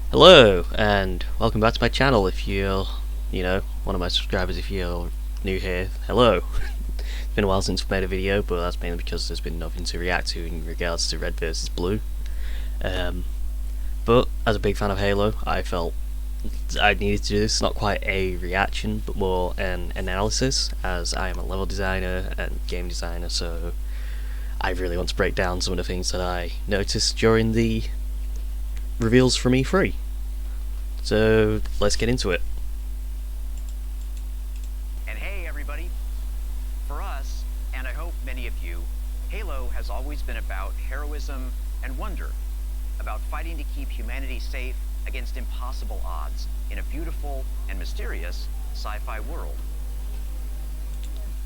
Hello, and welcome back to my channel. If you're, one of my subscribers, if you're new here, hello. It's been a while since I've made a video, but that's mainly because there's been nothing to react to in regards to Red versus Blue. But as a big fan of Halo, I felt I needed to do this. Not quite a reaction, but more an analysis, as I am a level designer and game designer, so I really want to break down some of the things that I noticed during the reveals from E3. So let's get into it. And hey everybody, for us, and I hope many of you, Halo has always been about heroism and wonder, about fighting to keep humanity safe against impossible odds in a beautiful and mysterious sci-fi world.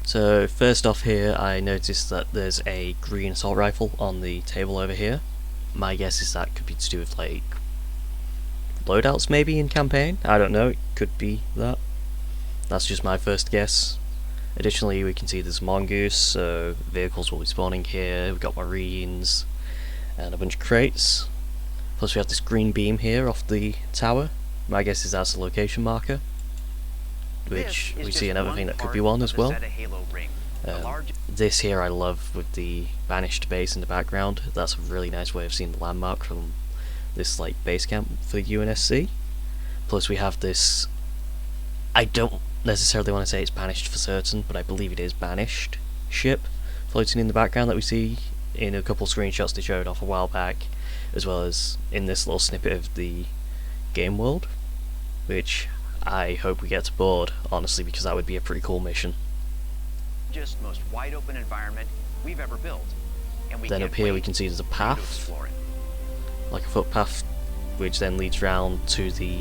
So first off here, I noticed that there's a green assault rifle on the table over here. My guess is that could be to do with like loadouts maybe in campaign. I don't know, it could be that. That's just my first guess. Additionally, we can see there's a mongoose, so vehicles will be spawning here. We've got marines and a bunch of crates. Plus we have this green beam here off the tower. My guess is that's a location marker, which we see another thing that could be one as well. This here I love with the banished base in the background. That's a really nice way of seeing the landmark from this like base camp for UNSC. Plus we have this, I don't necessarily want to say it's banished for certain, but I believe it is banished ship floating in the background that we see in a couple of screenshots they showed off a while back, as well as in this little snippet of the game world, which I hope we get to board, honestly, because that would be a pretty cool mission. Just most wide open environment we've ever built. And then up here we can see there's a path, like a footpath, which then leads round to the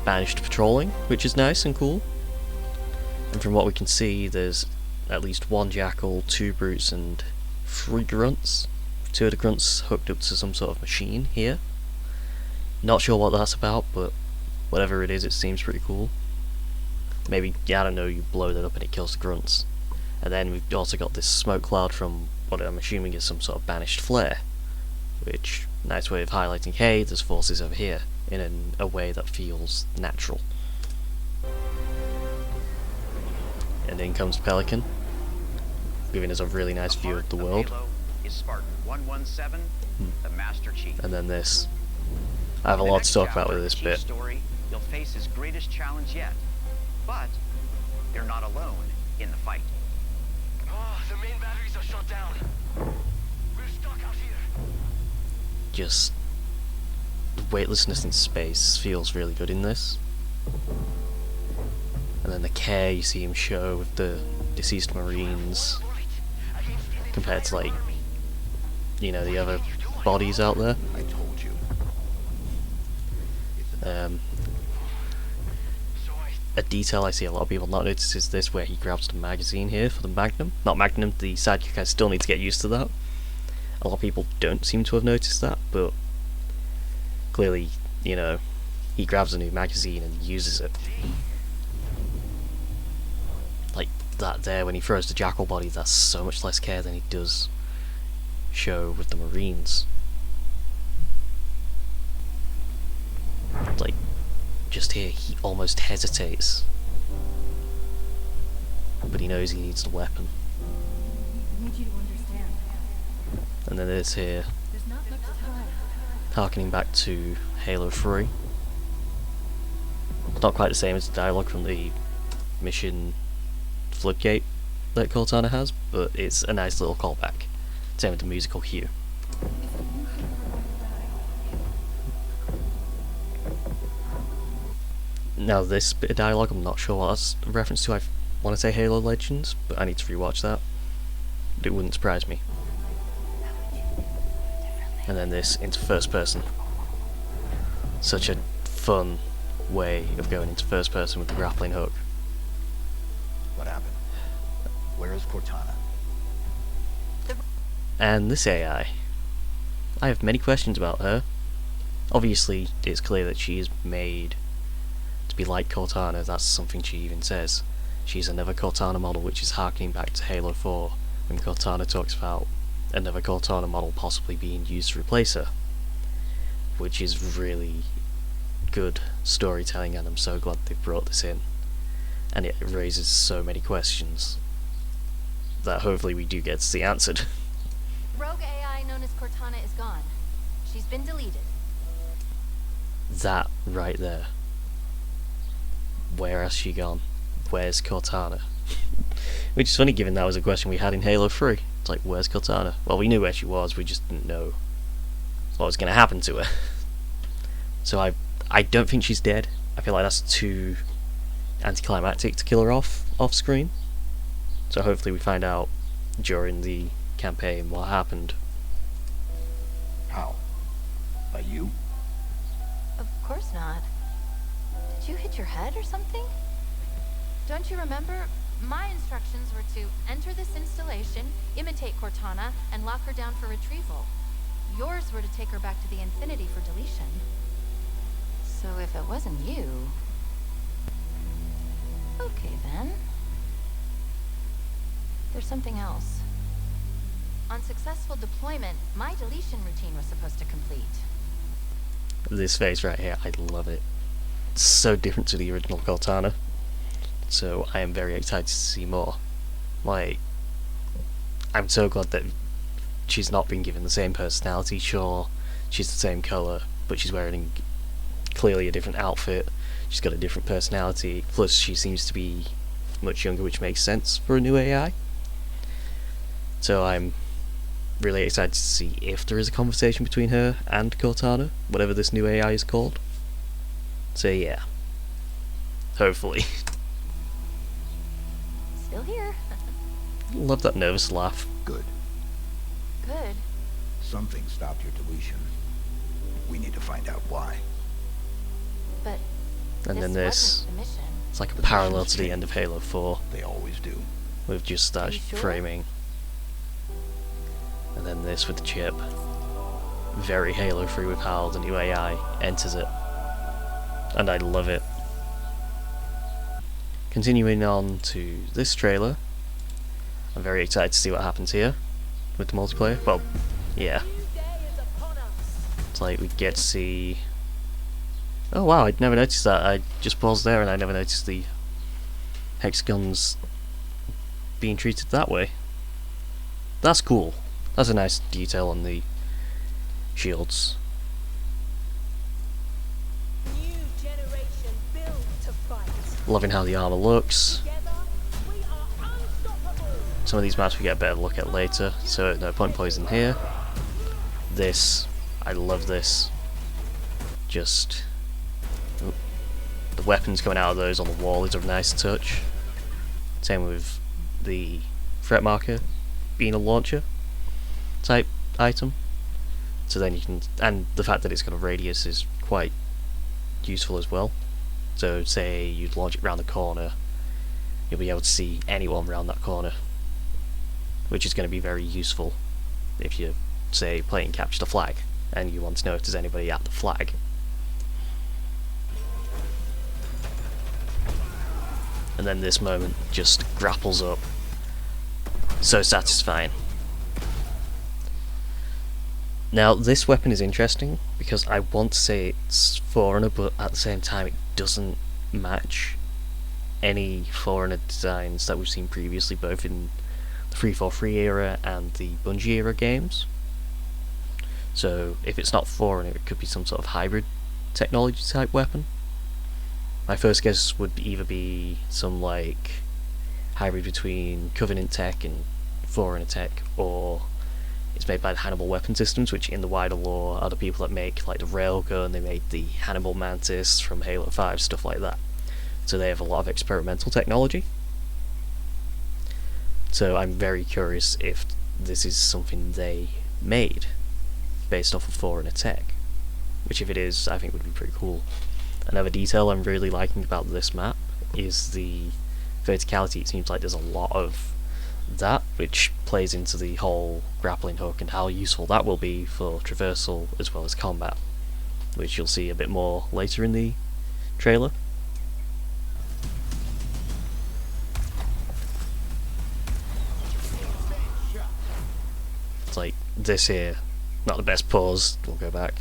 banished patrolling, which is nice and cool. And from what we can see, there's at least one jackal, 2 brutes, and 3 grunts. 2 of the grunts hooked up to some sort of machine here. Not sure what that's about, but whatever it is, it seems pretty cool. Maybe, yeah, I don't know, you blow that up and it kills the grunts. And then we've also got this smoke cloud from what I'm assuming is some sort of banished flare, which, nice way of highlighting, hey, there's forces over here, in a way that feels natural. And in comes Pelican, giving us a really nice view of the world. And then this. I have a lot to talk about with this bit. You'll face his greatest challenge yet, but you're not alone in the fight. Oh, the main batteries are shut down. We're stuck out here. Just the weightlessness in space feels really good in this. And then the care you see him show with the deceased marines compared to, like, you know, the other bodies out there. I told you. A detail I see a lot of people not notice is this, where he grabs the magazine here for the Magnum. Not Magnum, the sidekick. I still need to get used to that. A lot of people don't seem to have noticed that, but clearly, you know, he grabs a new magazine and uses it. Like that there, when he throws the jackal body, that's so much less care than he does show with the marines. Like, just here, he almost hesitates, but he knows he needs the weapon. I need you to understand. And then there's here, There's not much time. harkening back to Halo 3. It's not quite the same as the dialogue from the mission floodgate that Cortana has, but it's a nice little callback. Same with the musical cue. Now this bit of dialogue, I'm not sure what that's a reference to. I want to say Halo Legends, but I need to rewatch that. But it wouldn't surprise me. And then this into first person. Such a fun way of going into first person with the grappling hook. What happened? Where is Cortana? And this AI. I have many questions about her. Obviously, it's clear that she is made to be like Cortana. That's something she even says. She's another Cortana model, which is harkening back to Halo 4, when Cortana talks about another Cortana model possibly being used to replace her, which is really good storytelling, and I'm so glad they brought this in. And it raises so many questions that hopefully we do get to see answered. Rogue AI known as Cortana is gone. She's been deleted. That right there. Where has she gone? Where's Cortana? Which is funny given that was a question we had in Halo 3. It's like, where's Cortana? Well, we knew where she was, we just didn't know what was going to happen to her. So I don't think she's dead. I feel like that's too anticlimactic to kill her off screen. So hopefully we find out during the campaign what happened. How? By you? Of course not. Did you hit your head or something? Don't you remember? My instructions were to enter this installation, imitate Cortana, and lock her down for retrieval. Yours were to take her back to the Infinity for deletion. So if it wasn't you... Okay then. There's something else. On successful deployment, my deletion routine was supposed to complete. This face right here, I love it. It's so different to the original Cortana. So I am very excited to see more. Like, I'm so glad that she's not been given the same personality. Sure, she's the same colour, but she's wearing clearly a different outfit. She's got a different personality. Plus, she seems to be much younger, which makes sense for a new AI. So I'm really excited to see if there is a conversation between her and Cortana, whatever this new AI is called. So yeah, hopefully. Still here. Love that nervous laugh. Good. Good. Something stopped your deletion. We need to find out why. But And then this, wasn't the mission. it's like a parallel to the end of Halo 4, They always do. with just that Are you sure? framing. And then this with the chip. Very Halo 3 with how the new AI enters it. And I love it. Continuing on to this trailer, I'm very excited to see what happens here with the multiplayer. Well, yeah. It's like we get to see... Oh wow, I'd never noticed that. I just paused there and I never noticed the hexagons being treated that way. That's cool. That's a nice detail on the shields. New generation built to fight. Loving how the armor looks. Together, we are unstoppable. Some of these maps we get a better look at later, so no point pausing here. This, I love this. Just... Oop. The weapons coming out of those on the wall is a nice touch. Same with the threat marker being a launcher type item. So then you can, and the fact that it's got a radius is quite useful as well. So say you launch it around the corner, you'll be able to see anyone around that corner, which is going to be very useful if you say playing capture the flag and you want to know if there's anybody at the flag. And then this moment just grapples up. So satisfying. Now this weapon is interesting because I want to say it's Forerunner, but at the same time it doesn't match any Forerunner designs that we've seen previously, both in the 343 era and the Bungie era games. So if it's not Forerunner, it could be some sort of hybrid technology type weapon. My first guess would either be some like hybrid between Covenant tech and Forerunner tech, or it's made by the Hannibal Weapon Systems, which in the wider lore are the people that make like the Railgun. They made the Hannibal Mantis from Halo 5, stuff like that. So they have a lot of experimental technology. So I'm very curious if this is something they made based off of Forerunner tech, which if it is, I think would be pretty cool. Another detail I'm really liking about this map is the verticality. It seems like there's a lot of that, which plays into the whole grappling hook and how useful that will be for traversal as well as combat, which you'll see a bit more later in the trailer. It's like this here, not the best pause, we'll go back.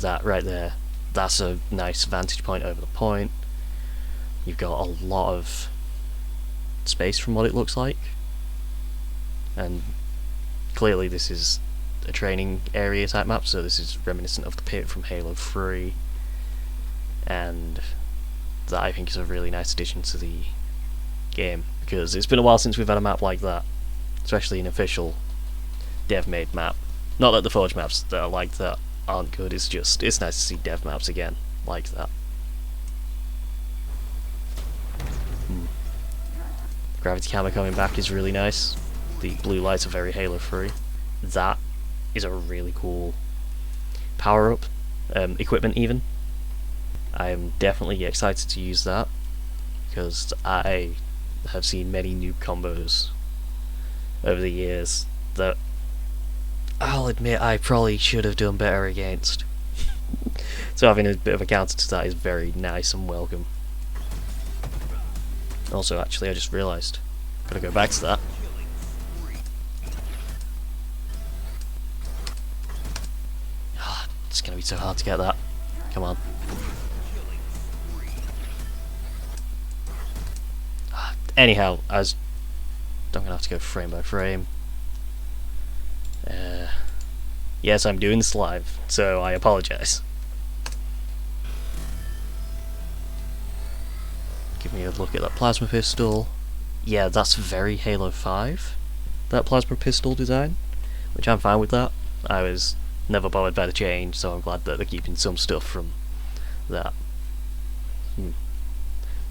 that right there, that's a nice vantage point over the point. You've got a lot of space from what it looks like, and clearly this is a training area type map, so this is reminiscent of the pit from Halo 3, and that I think is a really nice addition to the game, because it's been a while since we've had a map like that, especially an official dev-made map. Not that the Forge maps that are like that aren't good, it's just, it's nice to see dev maps again like that. Gravity camera coming back is really nice. The blue lights are very Halo 3. That is a really cool power-up, equipment even. I am definitely excited to use that, because I have seen many noob combos over the years that I'll admit I probably should have done better against. So having a bit of a counter to that is very nice and welcome. Also, actually, I just realised, gotta go back to that. It's gonna be so hard to get that. Come on. Anyhow, I'm gonna have to go frame by frame. Yes, I'm doing this live, so I apologise. Give me a look at that plasma pistol. Yeah, that's very Halo 5, that plasma pistol design, which I'm fine with that. I was never bothered by the change, so I'm glad that they're keeping some stuff from that.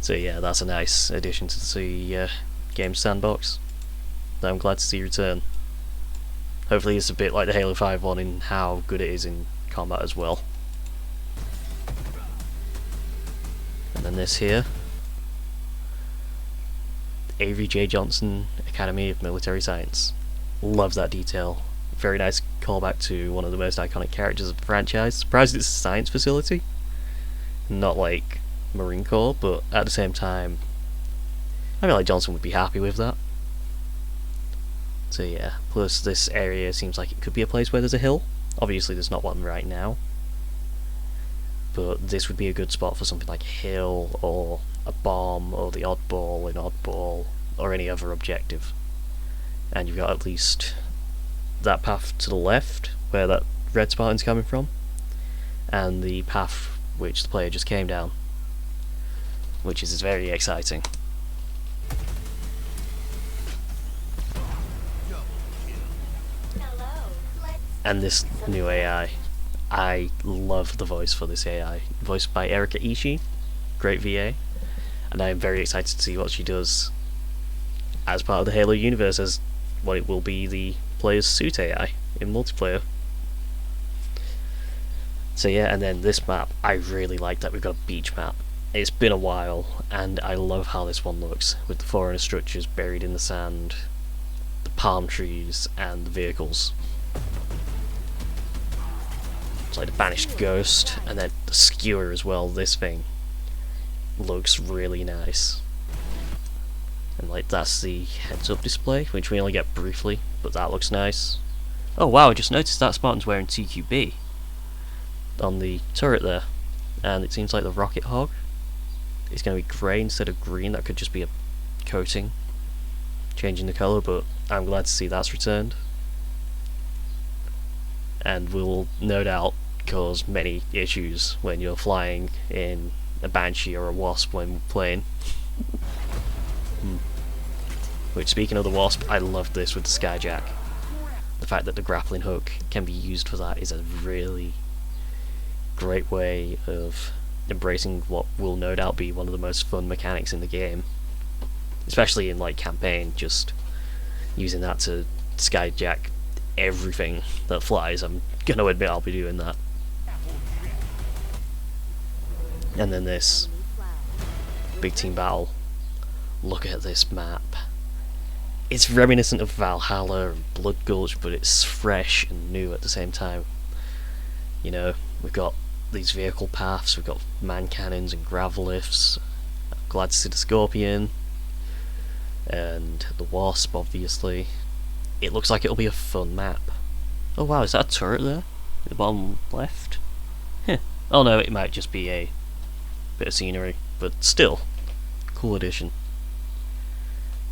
So yeah, that's a nice addition to the game sandbox that I'm glad to see return. Hopefully it's a bit like the Halo 5 one in how good it is in combat as well. And then this here, Avery J. Johnson Academy of Military Science. Love that detail. Very nice callback to one of the most iconic characters of the franchise. Surprised it's a science facility, not like Marine Corps, but at the same time I feel like Johnson would be happy with that. So yeah, plus this area seems like it could be a place where there's a hill. Obviously there's not one right now, but this would be a good spot for something like a hill, or a bomb, or the oddball in Oddball, or any other objective. And you've got at least that path to the left, where that red Spartan's coming from, and the path which the player just came down, which is very exciting. And this new AI, I love the voice for this AI, voiced by Erika Ishii, great VA, and I am very excited to see what she does as part of the Halo universe, as what it will be the player's suit AI in multiplayer. So yeah, and then this map, I really like that we've got a beach map. It's been a while, and I love how this one looks, with the foreigner structures buried in the sand, the palm trees, and the vehicles. It's like the Banished Ghost, and then the skewer as well. This thing looks really nice. And like that's the heads-up display, which we only get briefly, but that looks nice. Oh wow, I just noticed that Spartan's wearing TQB on the turret there, and it seems like the Rocket Hog is going to be grey instead of green. That could just be a coating changing the colour, but I'm glad to see that's returned, and will no doubt cause many issues when you're flying in a Banshee or a Wasp when playing. Which, speaking of the Wasp, I love this with the Skyjack. The fact that the grappling hook can be used for that is a really great way of embracing what will no doubt be one of the most fun mechanics in the game, especially in like campaign. Just using that to Skyjack everything that flies, I'm gonna admit I'll be doing that. And then this big team battle. Look at this map. It's reminiscent of Valhalla and Blood Gulch, but it's fresh and new at the same time. You know, we've got these vehicle paths, we've got man cannons and gravel lifts. I'm glad to see the Scorpion and the Wasp, obviously. It looks like it'll be a fun map. Oh wow, is that a turret there? In the bottom left? Oh no, it might just be a bit of scenery, but still, cool addition.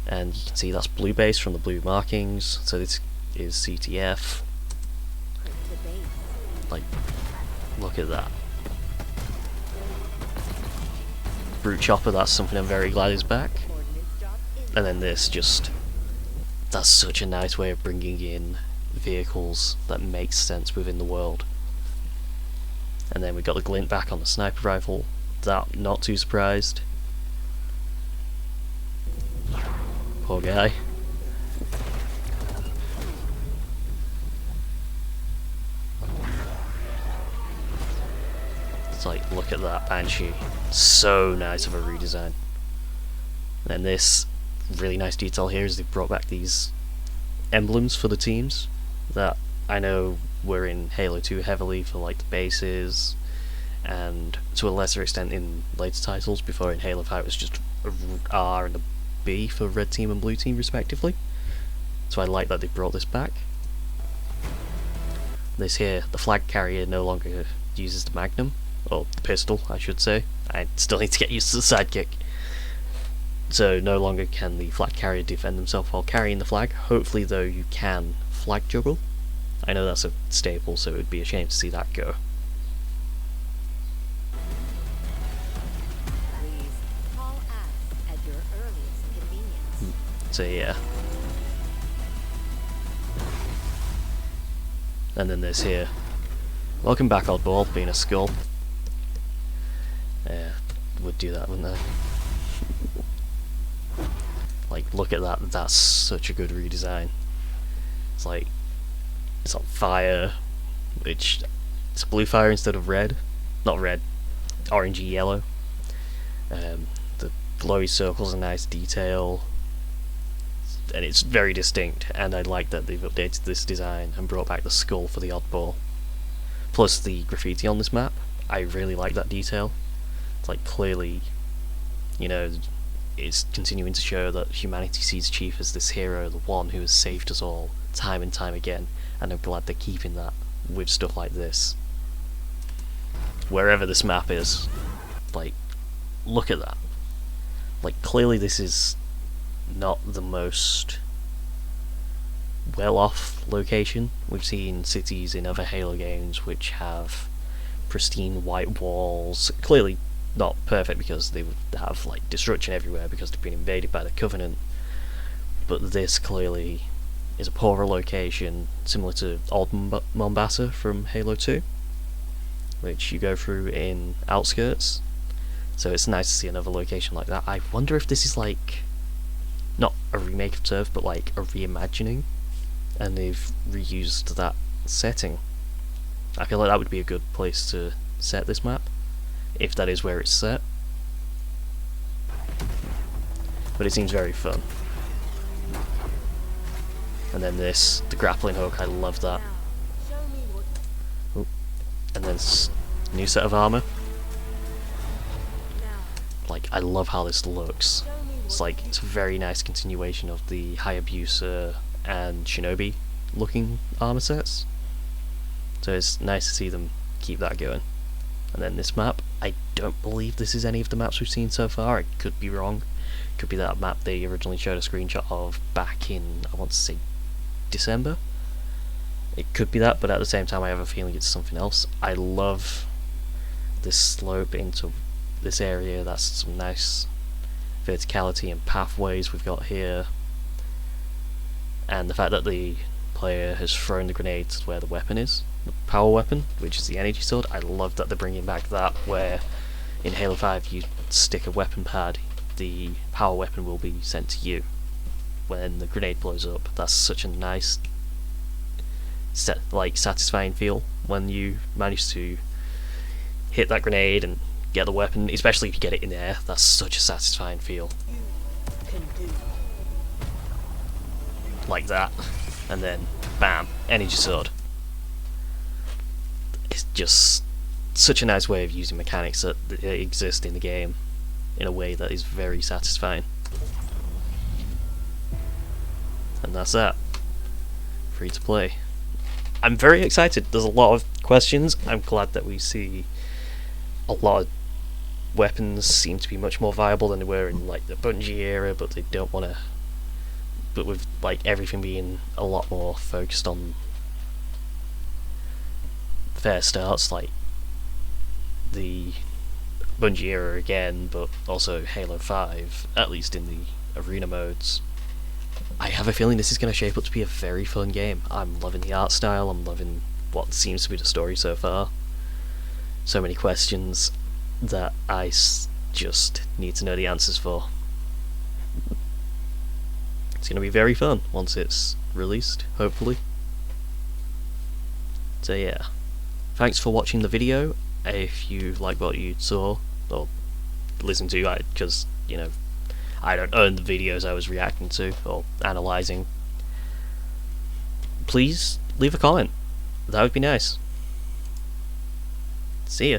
And you can see that's blue base from the blue markings, so this is CTF. Like, look at that. Brute Chopper, that's something I'm very glad is back. And then this, just, that's such a nice way of bringing in vehicles that make sense within the world. And then we got the glint back on the sniper rifle. That, not too surprised. Poor guy. It's like, look at that Banshee. So nice of a redesign. And then this really nice detail here is they've brought back these emblems for the teams that I know were in Halo 2 heavily for like the bases, and to a lesser extent in later titles. Before in Halo 5 it was just a R and a B for red team and blue team respectively. So I like that they brought this back. This here, the flag carrier no longer uses the Magnum, or the pistol I should say. I still need to get used to the sidekick. So no longer can the flag carrier defend himself while carrying the flag. Hopefully though you can flag juggle. I know that's a staple, so it would be a shame to see that go. Please call us at your earliest convenience. So yeah. And then this here. Welcome back, oddball, being a skull. Yeah, would do that, wouldn't I? Like, look at that, that's such a good redesign. It's like, it's on fire, which, it's blue fire instead of red. Not red, orangey yellow. The glowy circle's a nice detail, and it's very distinct, and I like that they've updated this design and brought back the skull for the oddball. Plus the graffiti on this map, I really like that detail. It's like, clearly, you know, it's continuing to show that humanity sees Chief as this hero, the one who has saved us all, time and time again, and I'm glad they're keeping that with stuff like this. Wherever this map is, like, look at that. Like, clearly this is not the most well-off location. We've seen cities in other Halo games which have pristine white walls, clearly not perfect because they would have like destruction everywhere because they've been invaded by the Covenant, but this clearly is a poorer location, similar to Old Mombasa from Halo 2, which you go through in Outskirts. So it's nice to see another location like that. I wonder if this is like, not a remake of Turf, but like a reimagining, and they've reused that setting. I feel like that would be a good place to set this map, if that is where it's set. But it seems very fun. And then this, the grappling hook, I love that. Ooh. And then new set of armor. Like, I love how this looks. It's like, it's a very nice continuation of the Hayabusa and Shinobi looking armor sets. So it's nice to see them keep that going. And then this map, I don't believe this is any of the maps we've seen so far. I could be wrong. Could be that map they originally showed a screenshot of back in, I want to say, December. It could be that, but at the same time I have a feeling it's something else. I love this slope into this area. That's some nice verticality and pathways we've got here. And the fact that the player has thrown the grenade to where the weapon is, the power weapon, which is the energy sword. I love that they're bringing back that, where in Halo 5 you stick a weapon pad, the power weapon will be sent to you when the grenade blows up. That's such a nice, satisfying feel when you manage to hit that grenade and get the weapon, especially if you get it in the air. That's such a satisfying feel. Like that, and then bam, energy sword. It's just such a nice way of using mechanics that exist in the game in a way that is very satisfying. And that's that. Free to play. I'm very excited. There's a lot of questions. I'm glad that we see a lot of weapons seem to be much more viable than they were in like the Bungie era, but they don't want to. But with like everything being a lot more focused on fair starts, like the Bungie era again, but also Halo 5, at least in the arena modes. I have a feeling this is going to shape up to be a very fun game. I'm loving the art style, I'm loving what seems to be the story so far. So many questions that I just need to know the answers for. It's going to be very fun once it's released, hopefully. So yeah, thanks for watching the video. If you like what you saw, or listened to, because, you know, I don't own the videos I was reacting to, or analysing, please leave a comment. That would be nice. See ya.